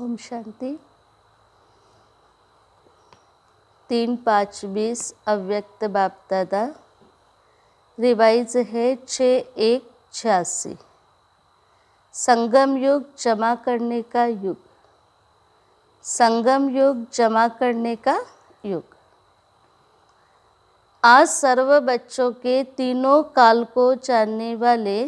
ओम शांति। 3/5/20 अव्यक्त बाप दादा। रिवाइज है 6/1/86। संगम युग जमा करने का युग। संगम युग जमा करने का युग। आज सर्व बच्चों के तीनों काल को जानने वाले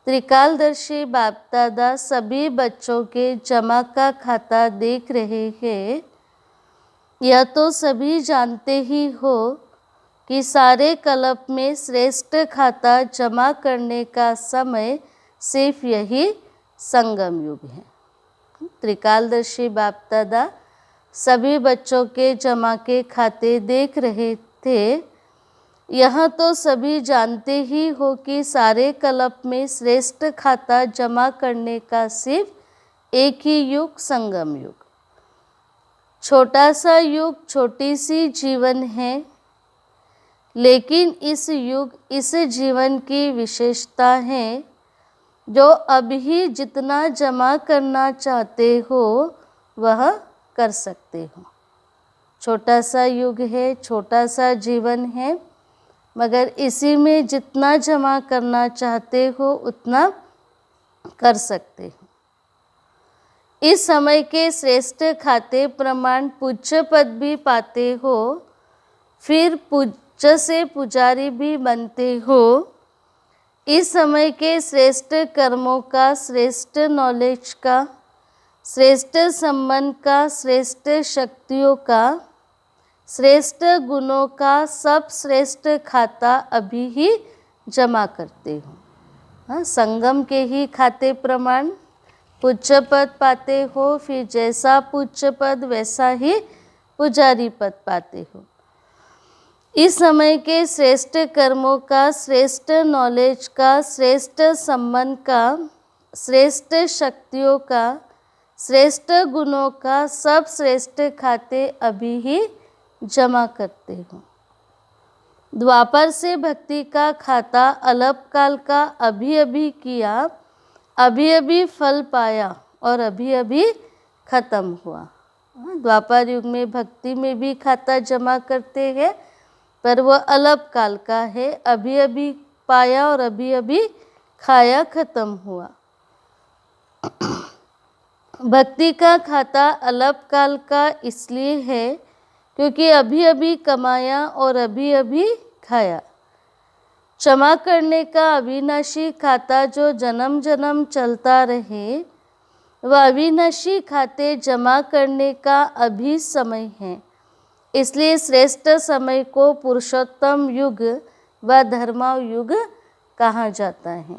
त्रिकालदर्शी बाप दादा सभी बच्चों के जमा का खाता देख रहे हैं। यह तो सभी जानते ही हो कि सारे कल्प में श्रेष्ठ खाता जमा करने का समय सिर्फ यही संगम युग है। त्रिकालदर्शी बाप दादा सभी बच्चों के जमा के खाते देख रहे थे। यह तो सभी जानते ही हो कि सारे कल्प में श्रेष्ठ खाता जमा करने का सिर्फ एक ही युग संगम युग। छोटा सा युग, छोटी सी जीवन है, लेकिन इस युग, इस जीवन की विशेषता है जो अभी जितना जमा करना चाहते हो वह कर सकते हो। छोटा सा युग है, छोटा सा जीवन है, मगर इसी में जितना जमा करना चाहते हो उतना कर सकते हो। इस समय के श्रेष्ठ खाते प्रमाण पूज्य पद भी पाते हो, फिर पूज्य से पुजारी भी बनते हो। इस समय के श्रेष्ठ कर्मों का, श्रेष्ठ नॉलेज का, श्रेष्ठ संबंध का, श्रेष्ठ शक्तियों का, श्रेष्ठ गुणों का सब श्रेष्ठ खाता अभी ही जमा करते हो। हाँ, संगम के ही खाते प्रमाण पूज्य पद पाते हो, फिर जैसा पूज्य पद वैसा ही पुजारी पद पाते हो। इस समय के श्रेष्ठ कर्मों का, श्रेष्ठ नॉलेज का, श्रेष्ठ संबंध का, श्रेष्ठ शक्तियों का, श्रेष्ठ गुणों का सब श्रेष्ठ खाते अभी ही जमा करते हो। द्वापर से भक्ति का खाता अल्पकाल का अभी अभी किया, अभी अभी फल पाया और अभी अभी खत्म हुआ। द्वापर युग में भक्ति में भी खाता जमा करते हैं, पर वह अल्पकाल का है, अभी अभी पाया और अभी अभी खाया, खत्म हुआ। भक्ति का खाता अल्पकाल का इसलिए है क्योंकि अभी अभी कमाया और अभी अभी खाया। क्षमा करने का अविनाशी खाता जो जन्म जन्म चलता रहे, वह अविनाशी खाते जमा करने का अभी समय है। इसलिए श्रेष्ठ समय को पुरुषोत्तम युग व धर्माव युग कहा जाता है।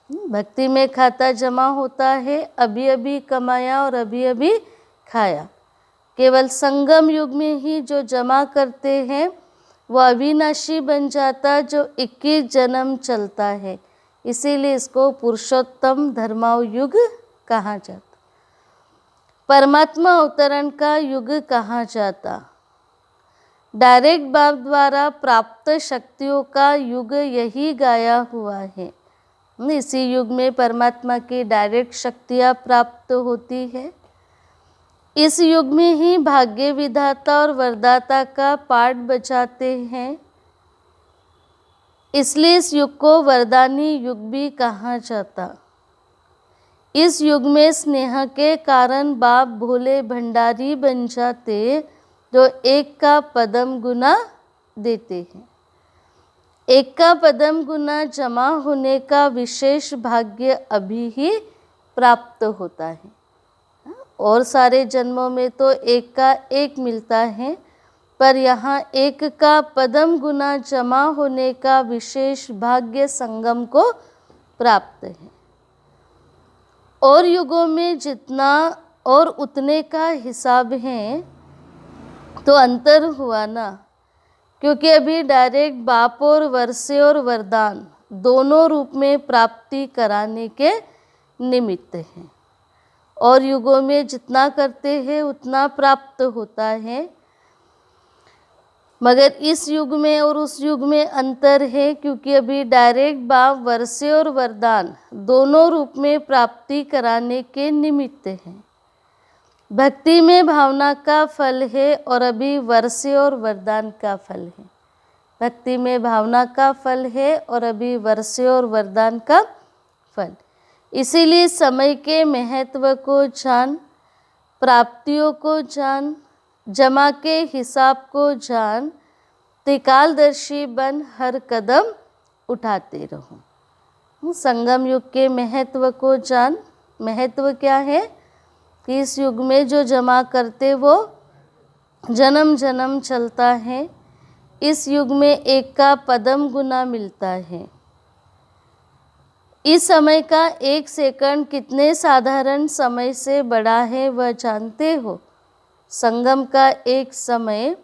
भक्ति में खाता जमा होता है, अभी अभी कमाया और अभी अभी खाया। केवल संगम युग में ही जो जमा करते हैं वह अविनाशी बन जाता, जो 21 जन्म चलता है। इसीलिए इसको पुरुषोत्तम धर्माव युग कहा जाता। परमात्मा अवतरण का युग कहा जाता। डायरेक्ट बाप द्वारा प्राप्त शक्तियों का युग यही गाया हुआ है। इसी युग में परमात्मा की डायरेक्ट शक्तियाँ प्राप्त होती है। इस युग में ही भाग्य विधाता और वरदाता का पाठ बजाते हैं। इसलिए इस युग को वरदानी युग भी कहा जाता। इस युग में स्नेह के कारण बाप भोले भंडारी बन जाते, जो एक का पदम गुना देते हैं। एक का पदम गुना जमा होने का विशेष भाग्य अभी ही प्राप्त होता है। और सारे जन्मों में तो एक का एक मिलता है, पर यहाँ एक का पदम गुना जमा होने का विशेष भाग्य संगम को प्राप्त है। और युगों में जितना और उतने का हिसाब है तो अंतर हुआ ना, क्योंकि अभी डायरेक्ट बाप और वर्षे और वरदान दोनों रूप में प्राप्ति कराने के निमित्त हैं। और युगों में जितना करते हैं उतना प्राप्त होता है, मगर इस युग में और उस युग में अंतर है, क्योंकि अभी डायरेक्ट बाप वर्षे और वरदान दोनों रूप में प्राप्ति कराने के निमित्त हैं। भक्ति में भावना का फल है और अभी वर्ष्य और वरदान का फल है। भक्ति में भावना का फल है और अभी वर्ष्य और वरदान का फल। इसीलिए समय के महत्व को जान, प्राप्तियों को जान, जमा के हिसाब को जान, त्रिकालदर्शी बन हर कदम उठाते रहो। संगम युग के महत्व को जान। महत्व क्या है कि इस युग में जो जमा करते वो जन्म जन्म चलता है। इस युग में एक का पदम गुना मिलता है। इस समय का एक सेकंड कितने साधारण समय से बड़ा है वह जानते हो। संगम का एक समय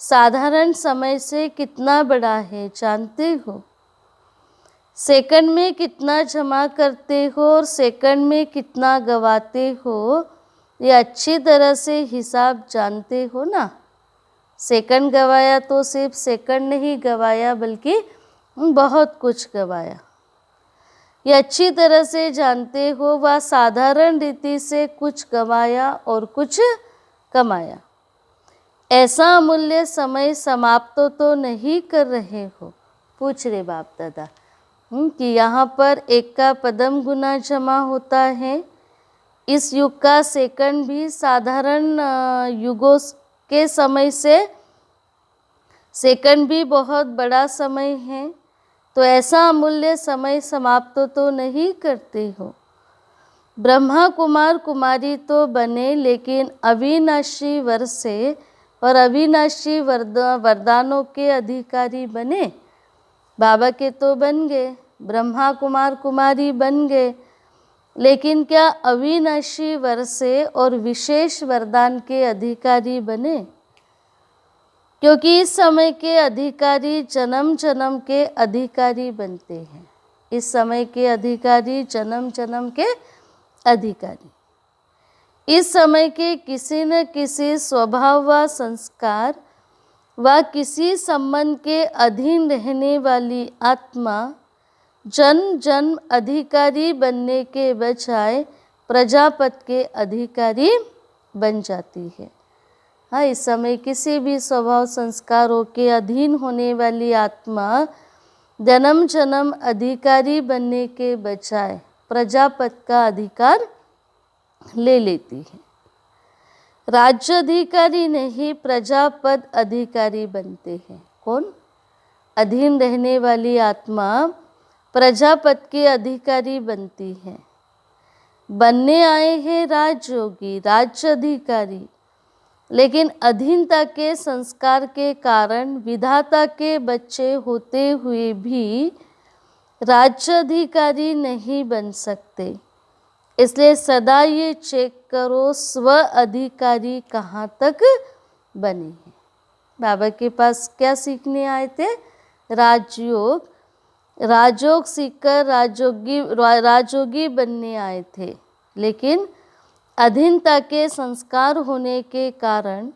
साधारण समय से कितना बड़ा है जानते हो। सेकंड में कितना जमा करते हो और सेकंड में कितना गवाते हो, ये अच्छी तरह से हिसाब जानते हो ना। सेकंड गवाया तो सिर्फ सेकंड नहीं गवाया बल्कि बहुत कुछ गवाया, ये अच्छी तरह से जानते हो। वह साधारण रीति से कुछ गवाया और कुछ कमाया। ऐसा अमूल्य समय समाप्त तो नहीं कर रहे हो। पूछ रहे बाप दादा कि यहाँ पर एक का पदम गुना जमा होता है। इस युग का सेकंड भी साधारण युगों के समय से सेकंड भी बहुत बड़ा समय है। तो ऐसा अमूल्य समय समाप्त तो नहीं करते हो। ब्रह्मा कुमार कुमारी तो बने लेकिन अविनाशी वर से और अविनाशी वरदानों के अधिकारी बने। बाबा के तो बन गए, ब्रह्मा कुमार कुमारी बन गए, लेकिन क्या अविनाशी वर से और विशेष वरदान के अधिकारी बने? क्योंकि इस समय के अधिकारी जन्म जन्म के अधिकारी बनते हैं। इस समय के अधिकारी जन्म जन्म के अधिकारी। इस समय के किसी न किसी स्वभाव व संस्कार व किसी संबंध के अधीन रहने वाली आत्मा जन्म जन्म अधिकारी बनने के बजाय प्रजापति के अधिकारी बन जाती है। हाँ, इस समय किसी भी स्वभाव संस्कारों के अधीन होने वाली आत्मा जन्म जन्म अधिकारी बनने के बजाय प्रजापति का अधिकार ले लेती है। राज्य अधिकारी नहीं, प्रजापद अधिकारी बनते हैं। कौन? अधीन रहने वाली आत्मा प्रजापति के अधिकारी बनती है। बनने आए हैं राजयोगी, राज्य अधिकारी, लेकिन अधीनता के संस्कार के कारण विधाता के बच्चे होते हुए भी राज्य अधिकारी नहीं बन सकते। इसलिए सदा ये चेक करो स्व अधिकारी कहाँ तक बने हैं। बाबा के पास क्या सीखने आए थे? राजयोग। राजयोग सीखकर राजयोगी बनने आए थे, लेकिन अधीनता के संस्कार होने के कारण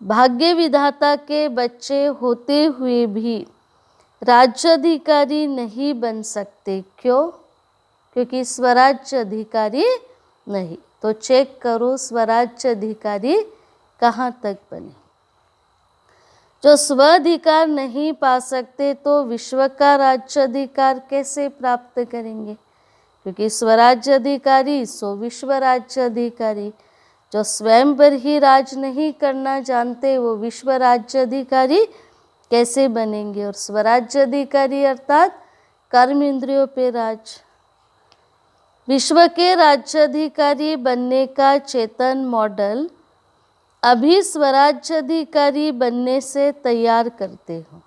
भाग्य विधाता के बच्चे होते हुए भी राज्य अधिकारी नहीं बन सकते। क्यों? क्योंकि स्वराज्य अधिकारी नहीं। तो चेक करो स्वराज्य अधिकारी कहाँ तक बने। जो स्वाधिकार नहीं पा सकते तो विश्व का राज्य अधिकार कैसे प्राप्त करेंगे? क्योंकि स्वराज्य अधिकारी सो विश्व राज्य अधिकारी। जो स्वयं पर ही राज नहीं करना जानते वो विश्व राज्य अधिकारी कैसे बनेंगे? और स्वराज्य अधिकारी अर्थात कर्म इंद्रियों पे राज। विश्व के राज्य अधिकारी बनने का चेतन मॉडल अभी स्वराज्य अधिकारी बनने से तैयार करते हो।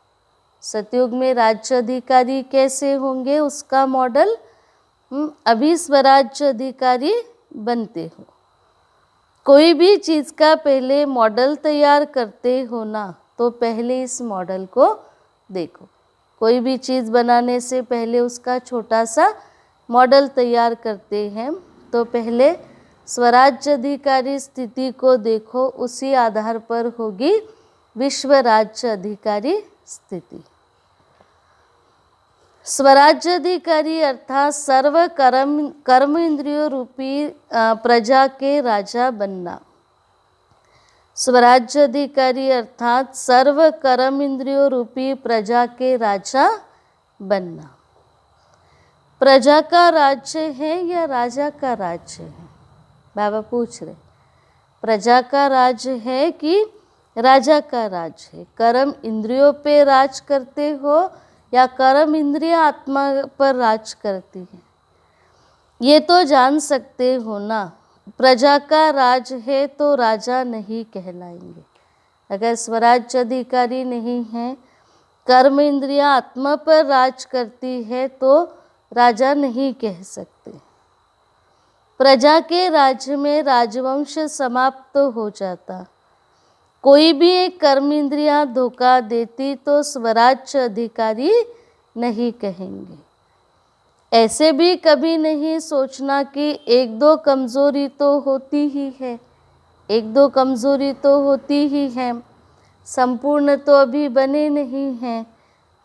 सतयुग में राज्य अधिकारी कैसे होंगे उसका मॉडल अभी स्वराज्य अधिकारी बनते हो। कोई भी चीज़ का पहले मॉडल तैयार करते हो ना, तो पहले इस मॉडल को देखो। कोई भी चीज़ बनाने से पहले उसका छोटा सा मॉडल तैयार करते हैं, तो पहले स्वराज्य अधिकारी स्थिति को देखो, उसी आधार पर होगी विश्व राज्य अधिकारी स्थिति। स्वराज्य अधिकारी अर्थात सर्व कर्म इंद्रियों रूपी प्रजा के राजा बनना। स्वराज्य अधिकारी अर्थात सर्व कर्म इंद्रियों रूपी प्रजा के राजा बनना। प्रजा का राज्य है या राजा का राज्य है? बाबा पूछ रहे, प्रजा का राज्य है कि राजा का राज है? कर्म इंद्रियों पे राज करते हो या कर्म इंद्रियां आत्मा पर राज करती है? ये तो जान सकते हो ना। प्रजा का राज है तो राजा नहीं कहलाएंगे। अगर स्वराज्य अधिकारी नहीं है, कर्म इंद्रियां आत्मा पर राज करती है तो राजा नहीं कह सकते। प्रजा के राज्य में राजवंश समाप्त हो जाता। कोई भी एक कर्म इंद्रियां धोखा देती तो स्वराज्य अधिकारी नहीं कहेंगे। ऐसे भी कभी नहीं सोचना कि एक दो कमज़ोरी तो होती ही है, एक दो कमज़ोरी तो होती ही है, संपूर्ण तो अभी बने नहीं हैं।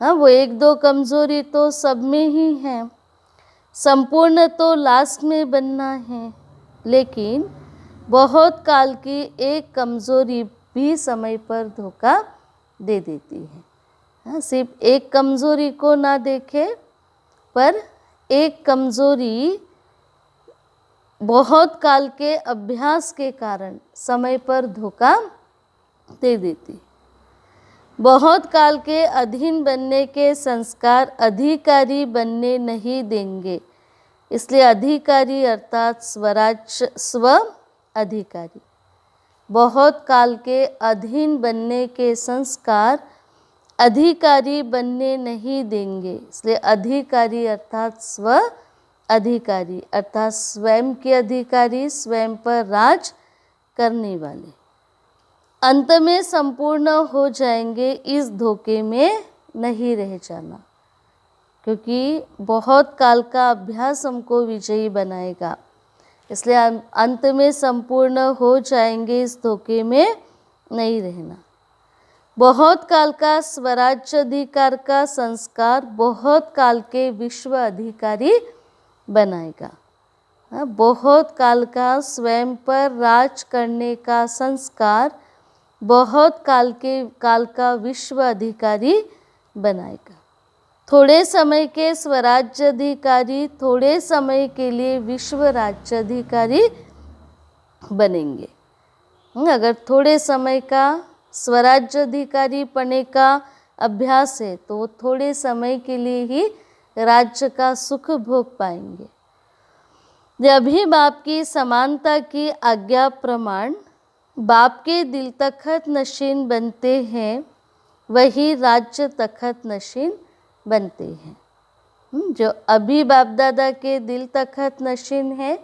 हाँ, वो एक दो कमज़ोरी तो सब में ही है, संपूर्ण तो लास्ट में बनना है। लेकिन बहुत काल की एक कमज़ोरी भी समय पर धोखा दे देती है। हाँ, सिर्फ एक कमज़ोरी को ना देखे, पर एक कमज़ोरी बहुत काल के अभ्यास के कारण समय पर धोखा दे देती। बहुत काल के अधीन बनने के संस्कार अधिकारी बनने नहीं देंगे। इसलिए अधिकारी अर्थात स्वराज्य स्व अधिकारी। बहुत काल के अधीन बनने के संस्कार अधिकारी बनने नहीं देंगे। इसलिए अधिकारी अर्थात स्व अधिकारी अर्थात स्वयं के अधिकारी, स्वयं पर राज करने वाले अंत में संपूर्ण हो जाएंगे। इस धोखे में नहीं रह जाना, क्योंकि बहुत काल का अभ्यास हमको विजयी बनाएगा। इसलिए अंत में संपूर्ण हो जाएंगे, इस धोखे में नहीं रहना। बहुत काल का स्वराज्य अधिकार का संस्कार बहुत काल के विश्व अधिकारी बनाएगा। बहुत काल का स्वयं पर राज करने का संस्कार बहुत काल का विश्व अधिकारी बनाएगा। थोड़े समय के स्वराज्य अधिकारी थोड़े समय के लिए विश्व राज्य अधिकारी बनेंगे। अगर थोड़े समय का स्वराज्य अधिकारी पने का अभ्यास है तो वो थोड़े समय के लिए ही राज्य का सुख भोग पाएंगे। जब भी बाप की समानता की आज्ञा प्रमाण बाप के दिल तखत नशीन बनते हैं, वही राज्य तखत नशीन बनते हैं। जो अभी बाप दादा के दिल तखत नशीन है,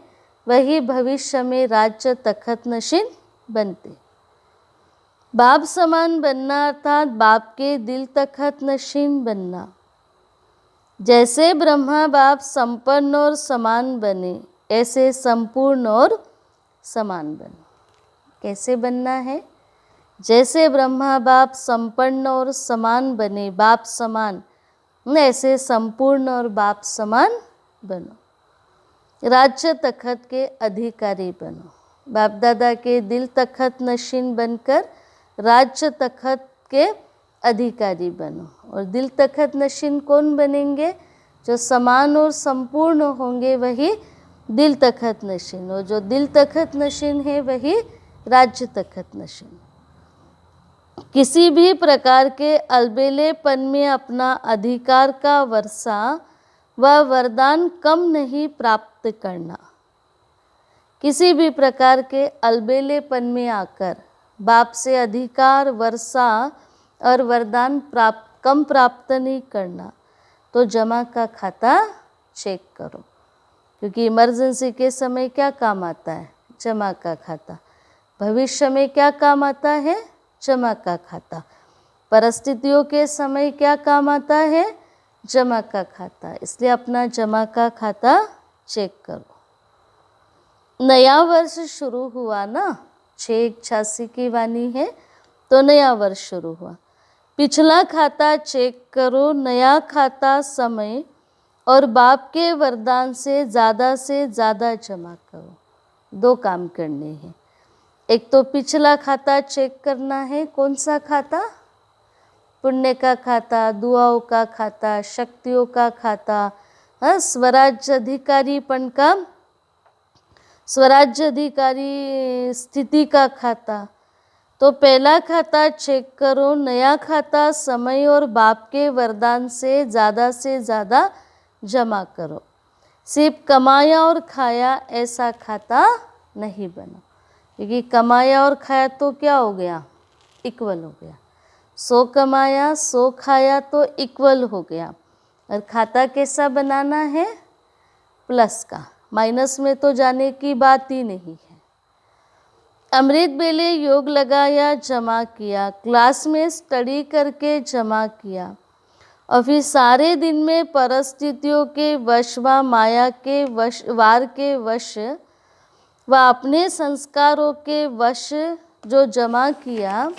वही भविष्य में राज्य तखत नशीन बनते। बाप समान बनना अर्थात बाप के दिल तखत नशीन बनना। जैसे ब्रह्मा बाप संपन्न और समान बने, ऐसे संपूर्ण और समान बने। कैसे बनना है? जैसे ब्रह्मा बाप संपन्न और समान बने, बाप समान, ऐसे संपूर्ण और बाप समान बनो। राज्य तखत के अधिकारी बनो। बाप दादा के दिल तखत नशीन बनकर राज्य तखत के अधिकारी बनो। और दिल तखत नशीन कौन बनेंगे? जो समान और संपूर्ण होंगे, वही दिल तखत नशीन। और जो दिल तखत नशीन है, वही राज्य तखत नशीन। किसी भी प्रकार के अलबेलेपन में अपना अधिकार का वर्षा व वरदान कम नहीं प्राप्त करना। किसी भी प्रकार के अलबेलेपन में आकर बाप से अधिकार, वर्षा और वरदान कम प्राप्त नहीं करना। तो जमा का खाता चेक करो, क्योंकि इमरजेंसी के समय क्या काम आता है? जमा का खाता। भविष्य में क्या काम आता है? जमा का खाता। परिस्थितियों के समय क्या काम आता है? जमा का खाता। इसलिए अपना जमा का खाता चेक करो। नया वर्ष शुरू हुआ ना, 686 की वाणी है, तो नया वर्ष शुरू हुआ। पिछला खाता चेक करो, नया खाता समय और बाप के वरदान से ज़्यादा जमा करो। दो काम करने हैं। एक तो पिछला खाता चेक करना है, कौन सा खाता? पुण्य का खाता, दुआओं का खाता, शक्तियों का खाता, स्वराज्य अधिकारीपन का, स्वराज्य अधिकारी स्थिति का खाता। तो पहला खाता चेक करो, नया खाता समय और बाप के वरदान से ज़्यादा जमा करो। सिर्फ कमाया और खाया ऐसा खाता नहीं बना, क्योंकि कमाया और खाया तो क्या हो गया? इक्वल हो गया। 100 कमाया 100 खाया तो इक्वल हो गया। और खाता कैसा बनाना है? प्लस का, माइनस में तो जाने की बात ही नहीं है। अमृत बेले योग लगाया, जमा किया, क्लास में स्टडी करके जमा किया, और फिर सारे दिन में परिस्थितियों के वश व माया के वश, वार के वश व अपने संस्कारों के वश जो जमा किया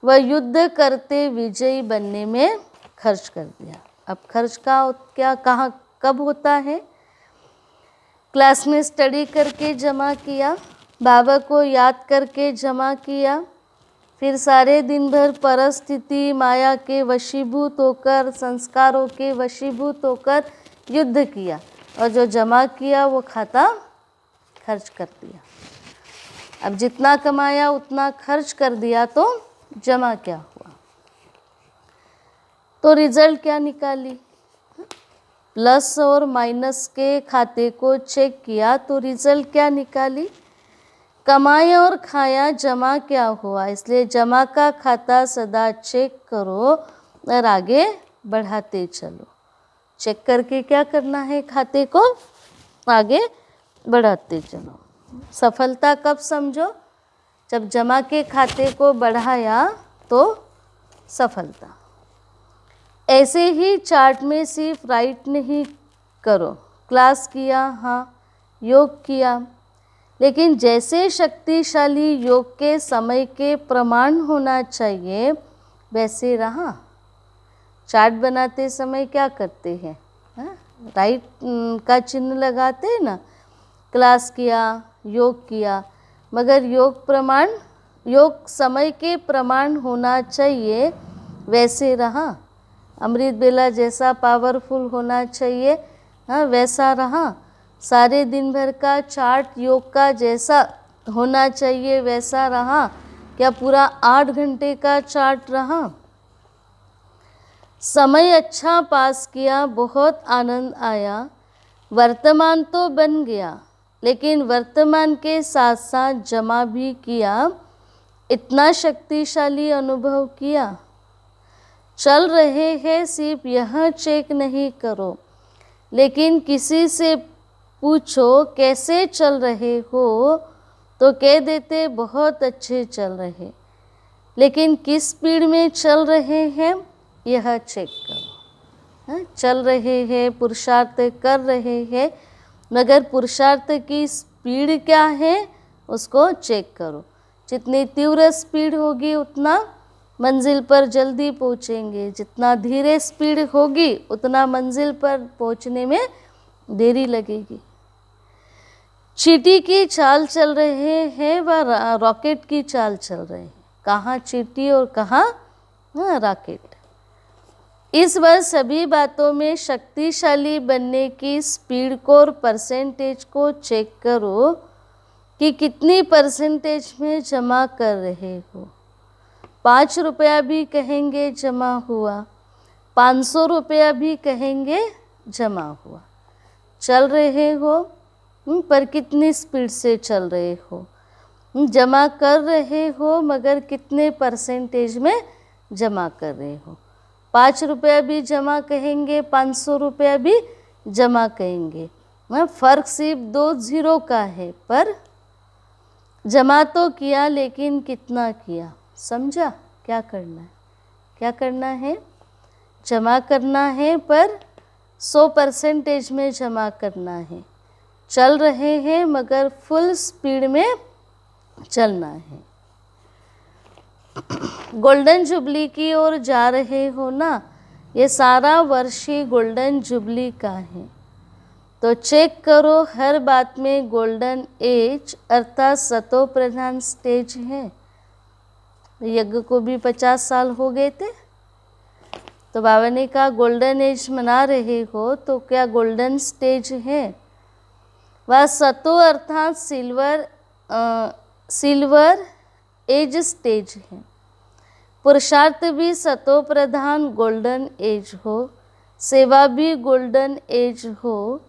वह युद्ध करते विजयी बनने में खर्च कर दिया। अब खर्च का क्या, कहाँ, कब होता है? क्लास में स्टडी करके जमा किया, बाबा को याद करके जमा किया, फिर सारे दिन भर परिस्थिति माया के वशीभूत होकर, संस्कारों के वशीभूत होकर युद्ध किया, और जो जमा किया वो खाता खर्च कर दिया। अब जितना कमाया उतना खर्च कर दिया तो जमा क्या हुआ? तो रिजल्ट क्या निकाली? प्लस और माइनस के खाते को चेक किया तो रिजल्ट क्या निकाली? कमाया और खाया, जमा क्या हुआ? इसलिए जमा का खाता सदा चेक करो और आगे बढ़ाते चलो। चेक करके क्या करना है? खाते को आगे बढ़ाते चलो। सफलता कब समझो? जब जमा के खाते को बढ़ाया तो सफलता। ऐसे ही चार्ट में सिर्फ राइट नहीं करो, क्लास किया, हाँ योग किया, लेकिन जैसे शक्तिशाली योग के समय के प्रमाण होना चाहिए वैसे रहा। चार्ट बनाते समय क्या करते हैं? राइट का चिन्ह लगाते हैं ना, क्लास किया, योग किया, मगर योग समय के प्रमाण होना चाहिए वैसे रहा। अमृत बेला जैसा पावरफुल होना चाहिए, हाँ वैसा रहा। सारे दिन भर का चार्ट योग का जैसा होना चाहिए वैसा रहा। क्या पूरा 8 घंटे का चार्ट रहा? समय अच्छा पास किया, बहुत आनंद आया। वर्तमान तो बन गया, लेकिन वर्तमान के साथ साथ जमा भी किया, इतना शक्तिशाली अनुभव किया। चल रहे हैं, सिर्फ यह चेक नहीं करो, लेकिन किसी से पूछो कैसे चल रहे हो तो कह देते बहुत अच्छे चल रहे, लेकिन किस स्पीड में चल रहे हैं यह चेक करो। चल रहे हैं, पुरुषार्थ कर रहे हैं, मगर पुरुषार्थ की स्पीड क्या है उसको चेक करो। जितनी तीव्र स्पीड होगी उतना मंजिल पर जल्दी पहुँचेंगे, जितना धीरे स्पीड होगी उतना मंजिल पर पहुँचने में देरी लगेगी। चींटी की चाल चल रहे हैं व रॉकेट की चाल चल रहे हैं। कहाँ चींटी और कहाँ रॉकेट। इस बार सभी बातों में शक्तिशाली बनने की स्पीड को और परसेंटेज को चेक करो कि कितनी परसेंटेज में जमा कर रहे हो। 5 रुपया भी कहेंगे जमा हुआ, 500 रुपया भी कहेंगे जमा हुआ। चल रहे हो पर कितनी स्पीड से चल रहे हो। जमा कर रहे हो मगर कितने परसेंटेज में जमा कर रहे हो। 5 रुपया भी जमा कहेंगे, 500 रुपया भी जमा कहेंगे। फ़र्क सिर्फ 2 ज़ीरो का है, पर जमा तो किया लेकिन कितना किया। समझा क्या करना है? क्या करना है? जमा करना है पर 100% में जमा करना है। चल रहे हैं मगर फुल स्पीड में चलना है। गोल्डन जुबली की ओर जा रहे हो ना, ये सारा वर्ष ही गोल्डन जुबली का है। तो चेक करो, हर बात में गोल्डन एज अर्थात सतो प्रधान स्टेज है। यज्ञ को भी 50 साल हो गए थे, तो बाबा ने कहा गोल्डन एज मना रहे हो तो क्या गोल्डन स्टेज है? वह सतो अर्थात सिल्वर एज स्टेज है। पुरुषार्थ भी सतो प्रधान गोल्डन एज हो, सेवा भी गोल्डन एज हो,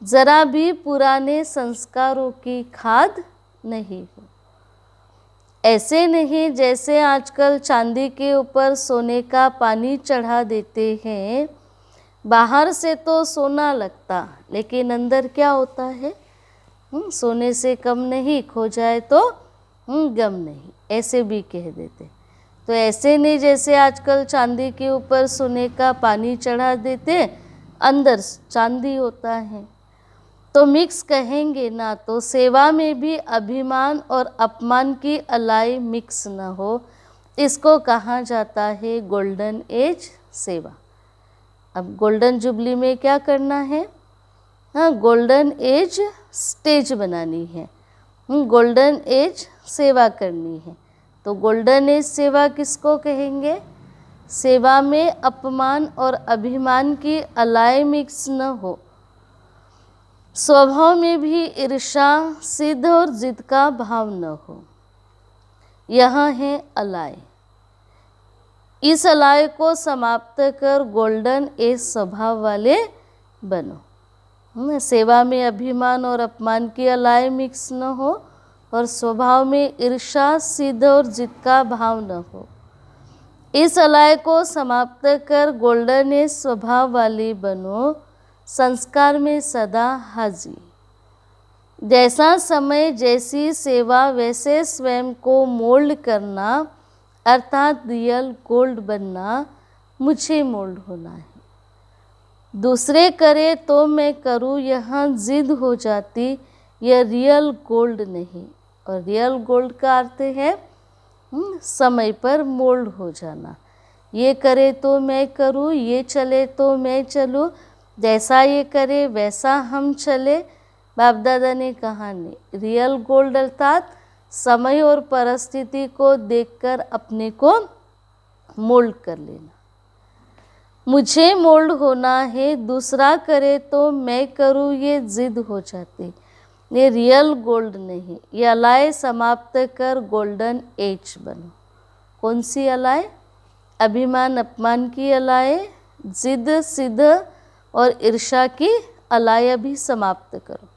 जरा भी पुराने संस्कारों की खाद नहीं हो। ऐसे नहीं जैसे आजकल चांदी के ऊपर सोने का पानी चढ़ा देते हैं, बाहर से तो सोना लगता लेकिन अंदर क्या होता है? सोने से कम नहीं, खो जाए तो गम नहीं, ऐसे भी कह देते। तो ऐसे नहीं जैसे आजकल चांदी के ऊपर सोने का पानी चढ़ा देते, अंदर चांदी होता है। तो मिक्स कहेंगे ना, तो सेवा में भी अभिमान और अपमान की अलाई मिक्स न हो, इसको कहा जाता है गोल्डन एज सेवा। अब गोल्डन जुबली में क्या करना है? हाँ, गोल्डन एज स्टेज बनानी है, गोल्डन एज सेवा करनी है। तो गोल्डन एज सेवा किसको कहेंगे? सेवा में अपमान और अभिमान की अलाई मिक्स न हो, स्वभाव में भी ईर्ष्या, सिद्ध और जिद का भाव न हो। यह है अलाय। इस अलाय को समाप्त कर गोल्डन एज स्वभाव वाले बनो। सेवा में अभिमान और अपमान की अलाय मिक्स न हो और स्वभाव में ईर्ष्या, सिद्ध और जिद का भाव न हो। इस अलाय को समाप्त कर गोल्डन एज स्वभाव वाले बनो, संस्कार में सदा हाजिर। जैसा समय जैसी सेवा वैसे स्वयं को मोल्ड करना अर्थात रियल गोल्ड बनना, मुझे मोल्ड होना है। दूसरे करे तो मैं करूँ, यहाँ जिद हो जाती, यह रियल गोल्ड नहीं। और रियल गोल्ड का अर्थ है समय पर मोल्ड हो जाना। ये करे तो मैं करूँ, ये चले तो मैं चलूँ, जैसा ये करे वैसा हम चले। बाप दादा ने कहा नहीं, रियल गोल्ड अर्थात समय और परिस्थिति को देखकर अपने को मोल्ड कर लेना। मुझे मोल्ड होना है, दूसरा करे तो मैं करूँ, ये जिद हो जाती, ये रियल गोल्ड नहीं। ये अलाय समाप्त कर गोल्डन एज बनो। कौन सी अलाय? अभिमान अपमान की अलाय, जिद सिद्ध और ईर्ष्या की अलाय भी समाप्त करो।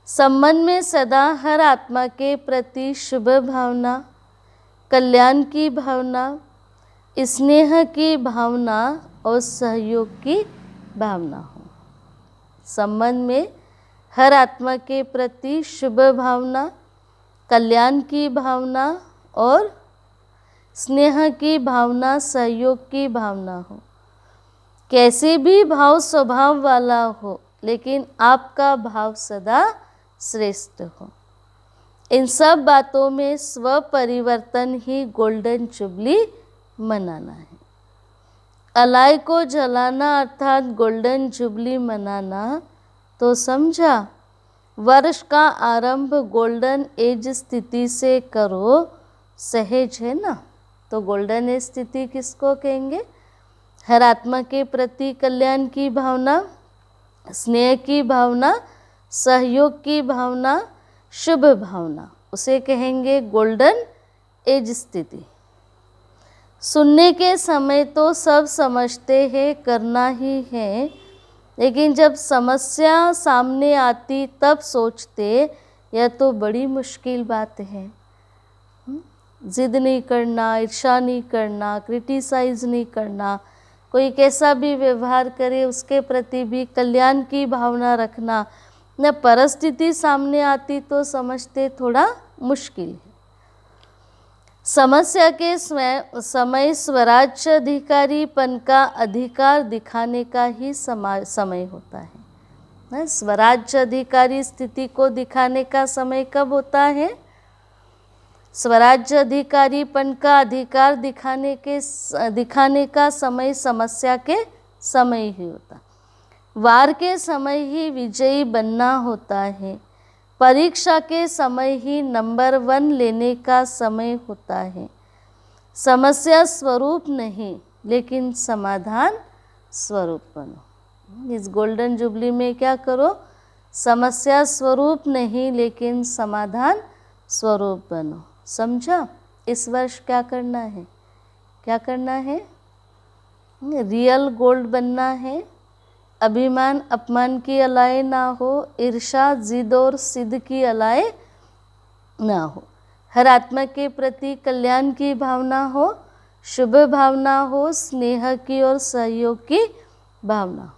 संबंध में सदा हर आत्मा के प्रति शुभ भावना, कल्याण की भावना, स्नेह की भावना और सहयोग की भावना हो। संबंध में हर आत्मा के प्रति शुभ भावना, कल्याण की भावना और स्नेह की भावना, सहयोग की भावना हो। कैसे भी भाव स्वभाव वाला हो, लेकिन आपका भाव सदा श्रेष्ठ हो। इन सब बातों में स्व परिवर्तन ही गोल्डन जुबली मनाना है। अलाय को जलाना अर्थात गोल्डन जुबली मनाना, तो समझा वर्ष का आरंभ गोल्डन एज स्थिति से करो, सहज है ना। तो गोल्डन एज स्थिति किसको कहेंगे? हर आत्मा के प्रति कल्याण की भावना, स्नेह की भावना, सहयोग की भावना, शुभ भावना, उसे कहेंगे गोल्डन एज स्थिति। सुनने के समय तो सब समझते हैं करना ही है, लेकिन जब समस्या सामने आती तब सोचते यह तो बड़ी मुश्किल बात है। जिद नहीं करना, ईर्ष्या नहीं करना, क्रिटिसाइज नहीं करना, कोई कैसा भी व्यवहार करे उसके प्रति भी कल्याण की भावना रखना, न परिस्थिति सामने आती तो समझते थोड़ा मुश्किल है। समस्या के समय स्वराज्य अधिकारीपन का अधिकार दिखाने का ही समय होता है। स्वराज्य अधिकारी स्थिति को दिखाने का समय कब होता है? स्वराज्य अधिकारीपन का अधिकार दिखाने का समय समस्या के समय ही होता। वार के समय ही विजयी बनना होता है, परीक्षा के समय ही नंबर 1 लेने का समय होता है। समस्या स्वरूप नहीं लेकिन समाधान स्वरूप बनो। इस गोल्डन जुबली में क्या करो? समस्या स्वरूप नहीं लेकिन समाधान स्वरूप बनो। समझा? इस वर्ष क्या करना है? क्या करना है? रियल गोल्ड बनना है। अभिमान अपमान की अलाए ना हो, ईर्षा जिद और सिद्ध की अलाए ना हो, हर आत्मा के प्रति कल्याण की भावना हो, शुभ भावना हो, स्नेह की और सहयोग की भावना हो।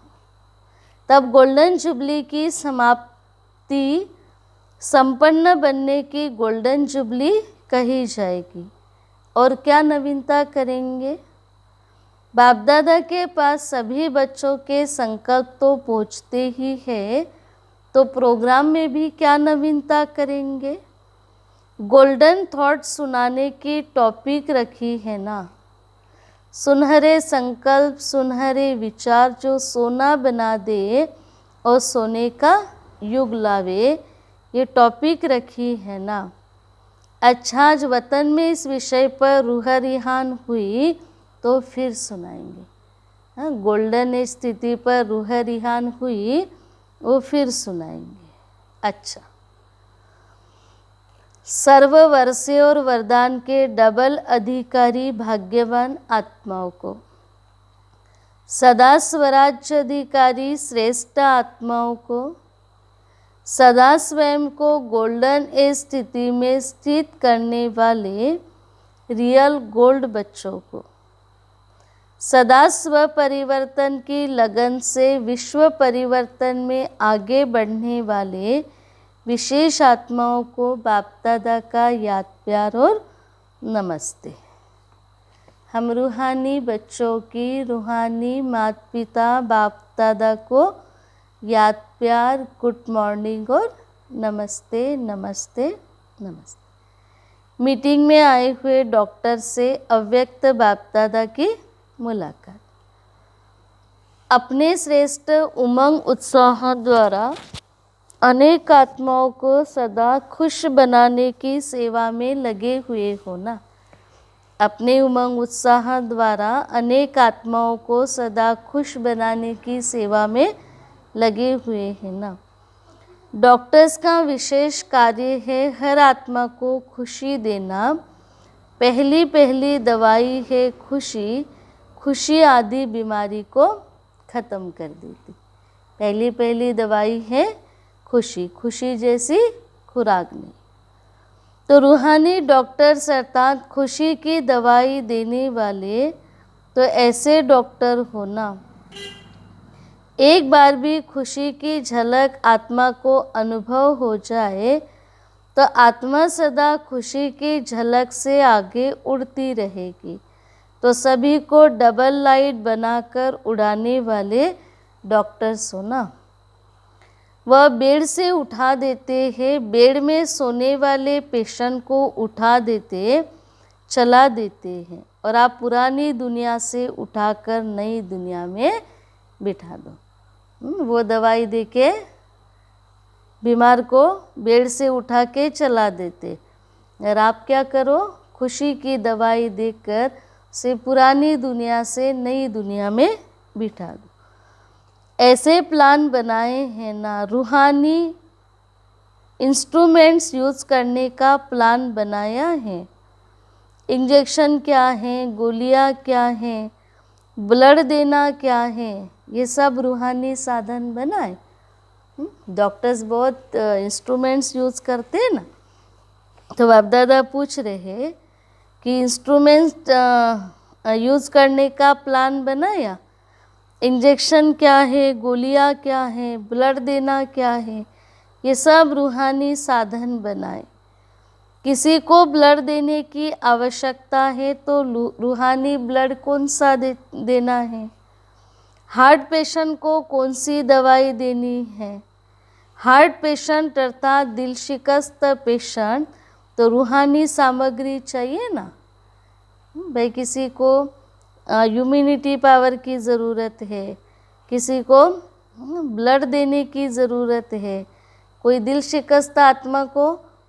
तब गोल्डन जुबली की समाप्ति संपन्न बनने की गोल्डन जुबली कही जाएगी। और क्या नवीनता करेंगे? बाप दादा के पास सभी बच्चों के संकल्प तो पहुँचते ही है, तो प्रोग्राम में भी क्या नवीनता करेंगे? गोल्डन थॉट सुनाने की टॉपिक रखी है ना। सुनहरे संकल्प, सुनहरे विचार जो सोना बना दे और सोने का युग लावे, ये टॉपिक रखी है ना। अच्छा, आज वतन में इस विषय पर रूह रिहान हुई तो फिर सुनाएंगे। हाँ, गोल्डन स्थिति पर रूह रिहान हुई वो फिर सुनाएंगे। अच्छा, सर्ववर्षीय और वरदान के डबल अधिकारी भाग्यवान आत्माओं को, सदा स्वराज्य अधिकारी श्रेष्ठ आत्माओं को, सदा स्वयं को गोल्डन स्थिति में स्थित करने वाले रियल गोल्ड बच्चों को, सदा स्व परिवर्तन की लगन से विश्व परिवर्तन में आगे बढ़ने वाले विशेष आत्माओं को बाप दादा का याद प्यार और नमस्ते। हम रूहानी बच्चों की रूहानी माता पिता बाप दादा को याद प्यार, गुड मॉर्निंग और नमस्ते नमस्ते नमस्ते। मीटिंग में आए हुए डॉक्टर से अव्यक्त बाप दादा की मुलाकात। अपने श्रेष्ठ उमंग उत्साह द्वारा अनेक आत्माओं को सदा खुश बनाने की सेवा में लगे हुए हो ना। अपने उमंग उत्साह द्वारा अनेक आत्माओं को सदा खुश बनाने की सेवा में लगे हुए हैं ना। डॉक्टर्स का विशेष कार्य है हर आत्मा को खुशी देना। पहली दवाई है खुशी, खुशी आदि बीमारी को ख़त्म कर देती। पहली दवाई है खुशी, खुशी जैसी खुराक नहीं। तो रूहानी डॉक्टर्स अर्थात खुशी की दवाई देने वाले, तो ऐसे डॉक्टर होना। एक बार भी खुशी की झलक आत्मा को अनुभव हो जाए तो आत्मा सदा खुशी की झलक से आगे उड़ती रहेगी। तो सभी को डबल लाइट बनाकर उड़ाने वाले डॉक्टर्स होना। वह बेड से उठा देते हैं, बेड में सोने वाले पेशेंट को उठा देते, चला देते हैं और आप पुरानी दुनिया से उठाकर नई दुनिया में बिठा दो। वो दवाई देके बीमार को बेड से उठा के चला देते और आप क्या करो, खुशी की दवाई देकर से पुरानी दुनिया से नई दुनिया में बिठा दो। ऐसे प्लान बनाए हैं ना। रूहानी इंस्ट्रूमेंट्स यूज़ करने का प्लान बनाया है। इंजेक्शन क्या है, गोलियां क्या हैं, ब्लड देना क्या है, ये सब रूहानी साधन बनाए। डॉक्टर्स बहुत इंस्ट्रूमेंट्स यूज़ करते हैं ना। तो बाप दादा पूछ रहे कि इंस्ट्रूमेंट्स यूज़ करने का प्लान बनाया, इंजेक्शन क्या है, गोलियां क्या है, ब्लड देना क्या है, ये सब रूहानी साधन बनाए। किसी को ब्लड देने की आवश्यकता है तो रूहानी ब्लड कौन सा देना है। हार्ट पेशेंट को कौन सी दवाई देनी है। हार्ट पेशेंट अर्थात दिल शिकस्त पेशेंट, तो रूहानी सामग्री चाहिए ना भाई। किसी को इम्यूनिटी पावर की ज़रूरत है, किसी को ब्लड देने की ज़रूरत है, कोई दिल शिकस्त आत्मा को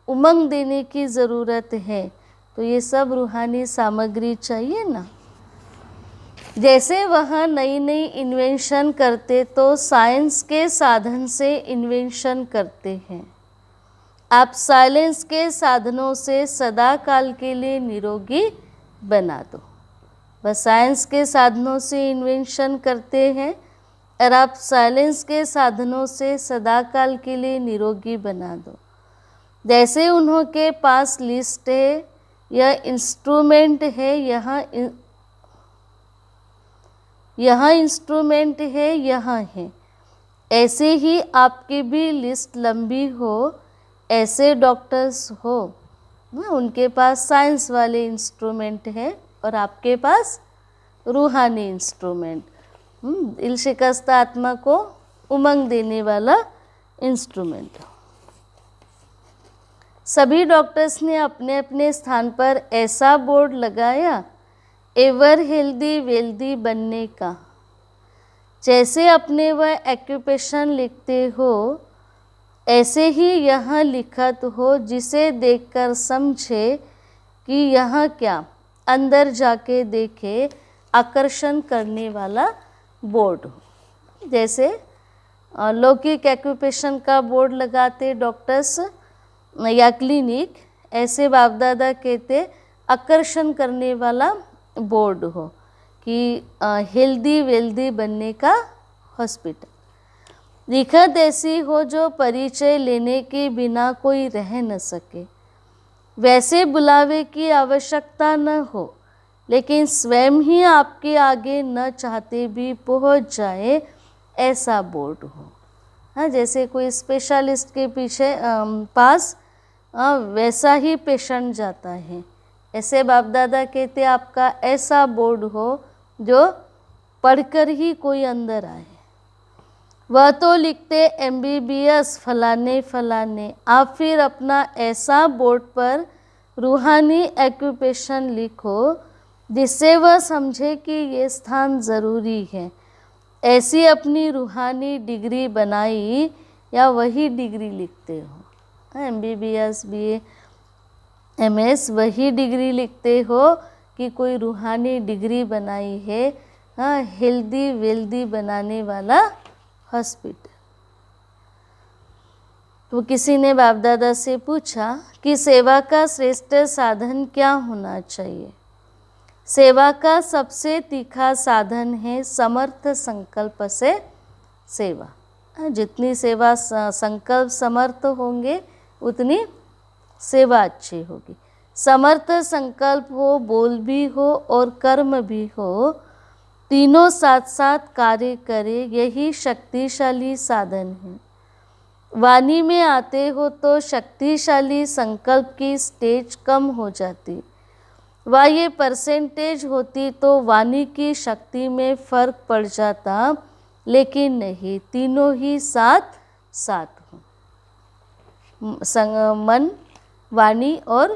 उमंग देने की ज़रूरत है, तो ये सब रूहानी सामग्री चाहिए ना। जैसे वह नई नई इन्वेंशन करते तो साइंस के साधन से इन्वेंशन करते हैं। आप साइलेंस के साधनों से सदा काल के लिए निरोगी बना दो। बस साइंस के साधनों से इन्वेंशन करते हैं और आप साइलेंस के साधनों से सदा काल के लिए निरोगी बना दो। जैसे उन्हों के पास लिस्ट है, यह इंस्ट्रूमेंट है, यहाँ इंस्ट्रूमेंट है, यहाँ है, ऐसे ही आपकी भी लिस्ट लंबी हो। ऐसे डॉक्टर्स हो, उनके पास साइंस वाले इंस्ट्रूमेंट है और आपके पास रूहानी इंस्ट्रूमेंट, दिल शिकस्त आत्मा को उमंग देने वाला इंस्ट्रूमेंट। सभी डॉक्टर्स ने अपने अपने स्थान पर ऐसा बोर्ड लगाया एवर हेल्दी वेल्दी बनने का। जैसे अपने वह एक्यूपेशन लिखते हो, ऐसे ही यहाँ लिखत हो, जिसे देखकर समझे कि यहाँ क्या, अंदर जाके देखे, आकर्षण करने वाला बोर्ड हो। जैसे लौकिक एक्यूपेशन का बोर्ड लगाते डॉक्टर्स या क्लिनिक, ऐसे बाप दादा कहते आकर्षण करने वाला बोर्ड हो कि हेल्दी वेल्दी बनने का हॉस्पिटल। लिखत ऐसी हो जो परिचय लेने के बिना कोई रह न सके, वैसे बुलावे की आवश्यकता न हो, लेकिन स्वयं ही आपके आगे न चाहते भी पहुंच जाए, ऐसा बोर्ड हो। हाँ, जैसे कोई स्पेशलिस्ट के पीछे पास वैसा ही पेशेंट जाता है, ऐसे बाप दादा कहते आपका ऐसा बोर्ड हो जो पढ़कर ही कोई अंदर आए। वह तो लिखते MBBS फलाने फलाने, आप फिर अपना ऐसा बोर्ड पर रूहानी एक्यूपेशन लिखो जिससे वह समझे कि ये स्थान ज़रूरी है। ऐसी अपनी रूहानी डिग्री बनाई या वही डिग्री लिखते हो, MBBS BA MS वही डिग्री लिखते हो कि कोई रूहानी डिग्री बनाई है, हाँ, हेल्दी वेल्दी बनाने वाला हॉस्पिटल। तो किसी ने बाप दादा से पूछा कि सेवा का श्रेष्ठ साधन क्या होना चाहिए। सेवा का सबसे तीखा साधन है समर्थ संकल्प से सेवा। जितनी सेवा संकल्प समर्थ होंगे उतनी सेवा अच्छी होगी। समर्थ संकल्प हो, बोल भी हो और कर्म भी हो, तीनों साथ साथ कार्य करे, यही शक्तिशाली साधन है। वाणी में आते हो तो शक्तिशाली संकल्प की स्टेज कम हो जाती, व ये परसेंटेज होती तो वाणी की शक्ति में फर्क पड़ जाता, लेकिन नहीं, तीनों ही साथ साथ हो। मन, वाणी और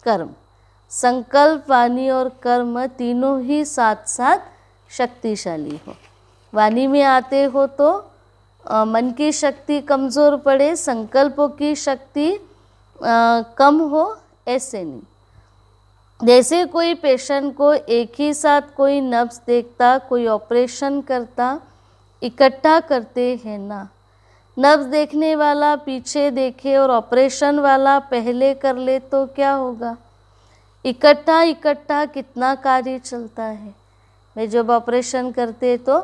कर्म, संकल्प, वाणी और कर्म तीनों ही साथ साथ शक्तिशाली हो। वाणी में आते हो तो मन की शक्ति कमज़ोर पड़े, संकल्पों की शक्ति कम हो, ऐसे नहीं। जैसे कोई पेशेंट को एक ही साथ कोई नब्ज देखता, कोई ऑपरेशन करता, इकट्ठा करते हैं ना। नब्ज देखने वाला पीछे देखे और ऑपरेशन वाला पहले कर ले तो क्या होगा। इकट्ठा इकट्ठा कितना कार्य चलता है। मैं जब ऑपरेशन करते तो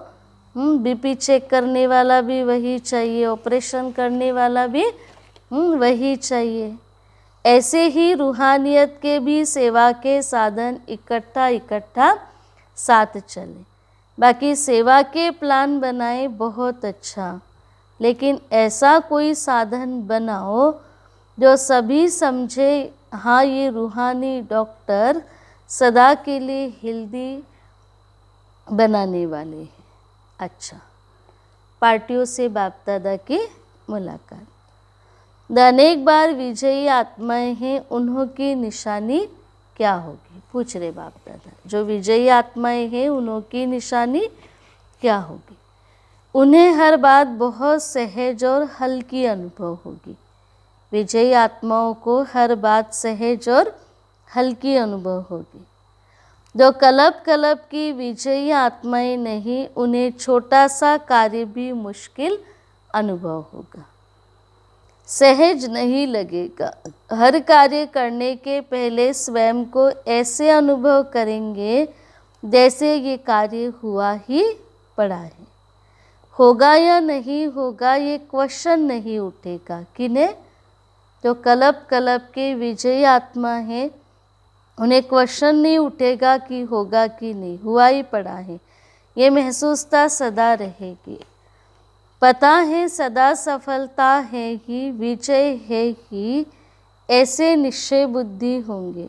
BP चेक करने वाला भी वही चाहिए, ऑपरेशन करने वाला भी वही चाहिए। ऐसे ही रूहानियत के भी सेवा के साधन इकट्ठा इकट्ठा साथ चले। बाकी सेवा के प्लान बनाए बहुत अच्छा, लेकिन ऐसा कोई साधन बनाओ जो सभी समझे, हाँ ये रूहानी डॉक्टर सदा के लिए हेल्दी बनाने वाले हैं। अच्छा, पार्टियों से बाप दादा की मुलाकात। अनेक बार विजयी आत्माएं हैं, उन्हों की निशानी क्या होगी, पूछ रहे बाप दादा। जो विजयी आत्माएं हैं उन्हों की निशानी क्या होगी। उन्हें हर बात बहुत सहज और हल्की अनुभव होगी। विजयी आत्माओं को हर बात सहज और हल्की अनुभव होगी। जो कल्प कल्प की विजयी आत्माएं नहीं, उन्हें छोटा सा कार्य भी मुश्किल अनुभव होगा, सहज नहीं लगेगा। हर कार्य करने के पहले स्वयं को ऐसे अनुभव करेंगे जैसे ये कार्य हुआ ही पड़ा है। होगा या नहीं होगा ये क्वेश्चन नहीं उठेगा। किन्हें? जो कल्प कल्प के विजयी आत्मा है, उन्हें क्वेश्चन नहीं उठेगा कि होगा कि नहीं, हुआ ही पड़ा है। ये महसूसता सदा रहेगी। पता है सदा सफलता है ही, विजय है ही, ऐसे निश्चय बुद्धि होंगे।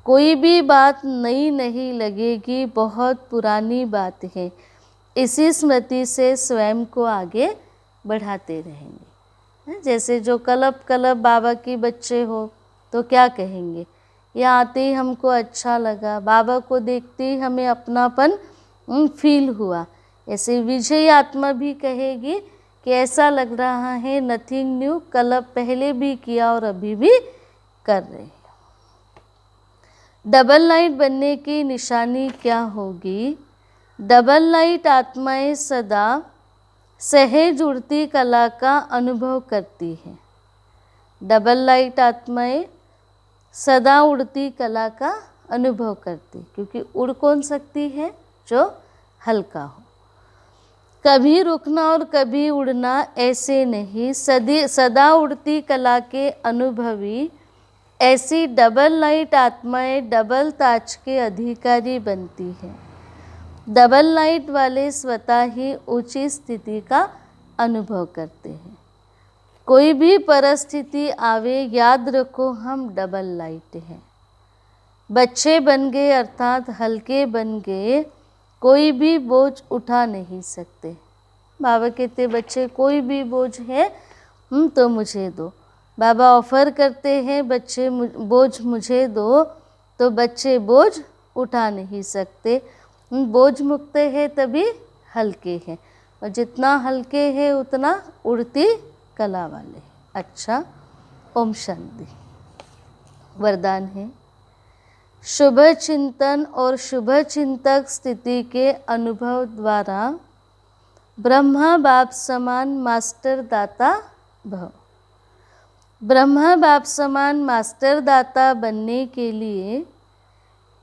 कोई भी बात नई नहीं लगेगी, बहुत पुरानी बात है। इसी स्मृति से स्वयं को आगे बढ़ाते रहेंगे। जैसे जो कल्प कल्प बाबा के बच्चे हो तो क्या कहेंगे, यहाँ आते ही हमको अच्छा लगा, बाबा को देखते ही हमें अपनापन फील हुआ। ऐसे विजयी आत्मा भी कहेगी कि ऐसा लग रहा है नथिंग न्यू, कल्प पहले भी किया और अभी भी कर रहे हैं। डबल लाइट बनने की निशानी क्या होगी? डबल लाइट आत्माएं सदा सहज उड़ती कला का अनुभव करती हैं। डबल लाइट आत्माएं सदा उड़ती कला का अनुभव करती, क्योंकि उड़ कौन सकती है? जो हल्का हो। कभी रुकना और कभी उड़ना ऐसे नहीं, सदा उड़ती कला के अनुभवी ऐसी डबल लाइट आत्माएं डबल ताज के अधिकारी बनती हैं। डबल लाइट वाले स्वतः ही ऊंची स्थिति का अनुभव करते हैं। कोई भी परिस्थिति आवे, याद रखो हम डबल लाइट हैं। बच्चे बन गए अर्थात हल्के बन गए, कोई भी बोझ उठा नहीं सकते। बाबा कहते बच्चे कोई भी बोझ है तो मुझे दो। बाबा ऑफर करते हैं बच्चे बोझ मुझे दो, तो बच्चे बोझ उठा नहीं सकते। बोझ मुक्त है तभी हल्के हैं, और जितना हल्के हैं उतना उड़ती कला वाले। अच्छा, ओम शांति। वरदान है शुभ चिंतन और शुभ चिंतक स्थिति के अनुभव द्वारा ब्रह्मा बाप समान मास्टर दाता भव। ब्रह्मा बाप समान मास्टर दाता बनने के लिए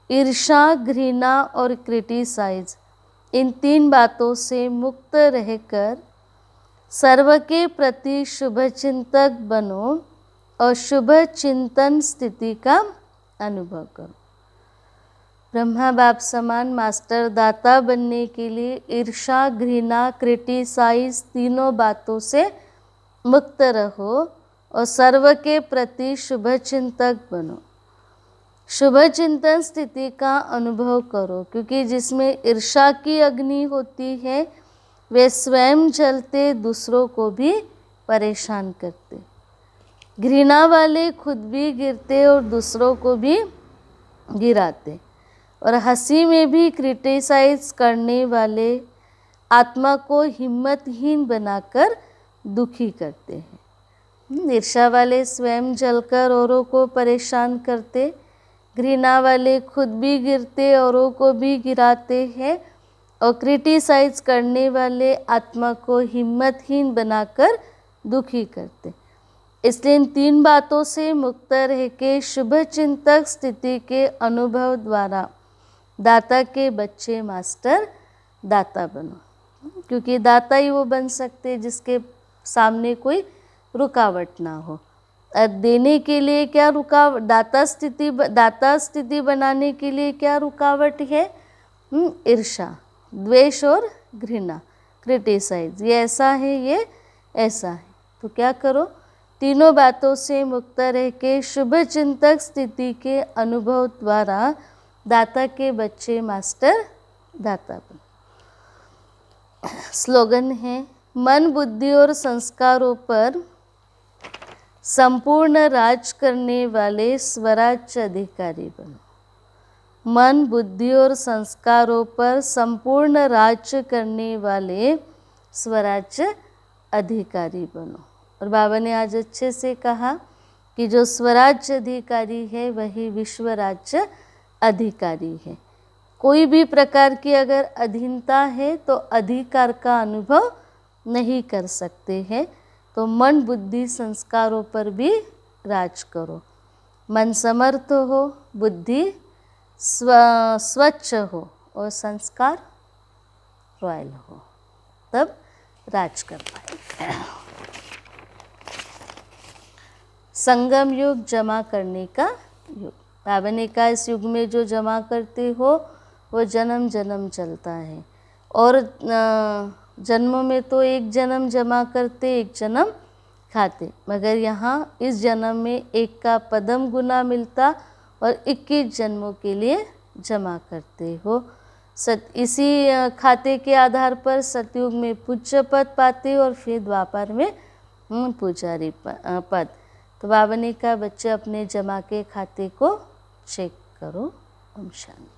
ईर्ष्या, घृणा और क्रिटिसाइज, इन तीन बातों से मुक्त रहकर सर्व के प्रति शुभ चिंतक बनो और शुभ चिंतन स्थिति का अनुभव करो। ब्रह्मा बाप समान मास्टर दाता बनने के लिए ईर्ष्या, घृणा, क्रिटिसाइज, तीनों बातों से मुक्त रहो और सर्व के प्रति शुभ चिंतक बनो। शुभ चिंतन स्थिति का अनुभव करो, क्योंकि जिसमें ईर्ष्या की अग्नि होती है वे स्वयं जलते, दूसरों को भी परेशान करते। घृणा वाले खुद भी गिरते और दूसरों को भी गिराते। और हंसी में भी क्रिटिसाइज करने वाले आत्मा को हिम्मतहीन बनाकर दुखी करते हैं। ईर्ष्या वाले स्वयं जलकर औरों को परेशान करते, घृणा वाले खुद भी गिरते औरों को भी गिराते हैं, और क्रिटिसाइज करने वाले आत्मा को हिम्मतहीन बनाकर दुखी करते। इसलिए इन तीन बातों से मुक्त रह के शुभ चिंतक स्थिति के अनुभव द्वारा दाता के बच्चे मास्टर दाता बनो, क्योंकि दाता ही वो बन सकते जिसके सामने कोई रुकावट ना हो। देने के लिए क्या रुकावट, दाता स्थिति बनाने के लिए क्या रुकावट है? ईर्ष्या, द्वेष और घृणा, क्रिटिसाइज, ये ऐसा है, ये ऐसा है। तो क्या करो? तीनों बातों से मुक्त रह के शुभ चिंतक स्थिति के अनुभव द्वारा दाता के बच्चे मास्टर दाता बनो। स्लोगन है मन, बुद्धि और संस्कारों पर संपूर्ण राज करने वाले स्वराज्य अधिकारी बनो। मन, बुद्धि और संस्कारों पर संपूर्ण राज्य करने वाले स्वराज्य अधिकारी बनो। और बाबा ने आज अच्छे से कहा कि जो स्वराज्य अधिकारी है वही विश्व राज्य अधिकारी है। कोई भी प्रकार की अगर अधीनता है तो अधिकार का अनुभव नहीं कर सकते हैं। तो मन बुद्धि संस्कारों पर भी राज करो। मन समर्थ हो, बुद्धि स्वच्छ हो और संस्कार रॉयल हो, तब राज कर पाएंगे। संगम युग जमा करने का युग। बाबा ने कहा इस युग में जो जमा करते हो वो जन्म जन्म चलता है। और जन्मों में तो एक जन्म जमा करते, एक जन्म खाते, मगर यहाँ इस जन्म में एक का पदम गुना मिलता और 21 जन्मों के लिए जमा करते हो। इसी खाते के आधार पर सतयुग में पूज्य पद पाते और फिर द्वापर में पुजारी पद। तो बाबा ने कहा बच्चे अपने जमा के खाते को चेक करो। ओम शांति।